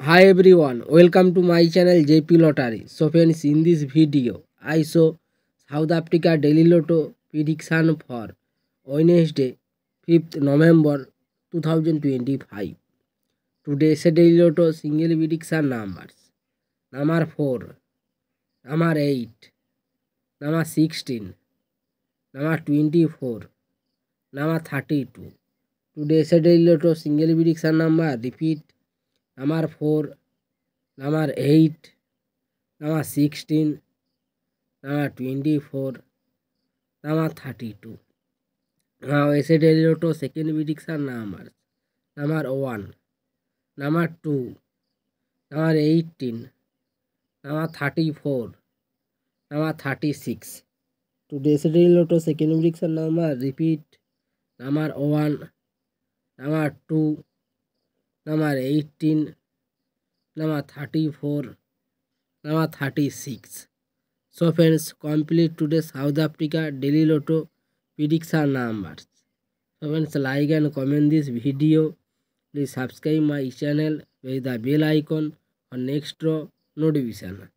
Hi everyone, welcome to my channel JP Lottery. So friends, in this video, I show South Africa Daily Lotto prediction for Wednesday, 5th November 2025. Today's Daily Lotto single prediction numbers: number 4, number 8, number 16, number 24, number 32. Today's Daily Lotto single prediction number repeat: number 4, number 8, number 16, number 24, number 32. Now ऐसे Daily Lotto second prediction numbers: number 1, number 2, number 18, number 34, number 36. Today's Daily Lotto second prediction number repeat: number 1, number 2, number 18, number 34, number 36. So friends, complete today's South Africa Daily Lotto prediction numbers. So friends, like and comment this video. Please subscribe my channel with the bell icon for next draw notification.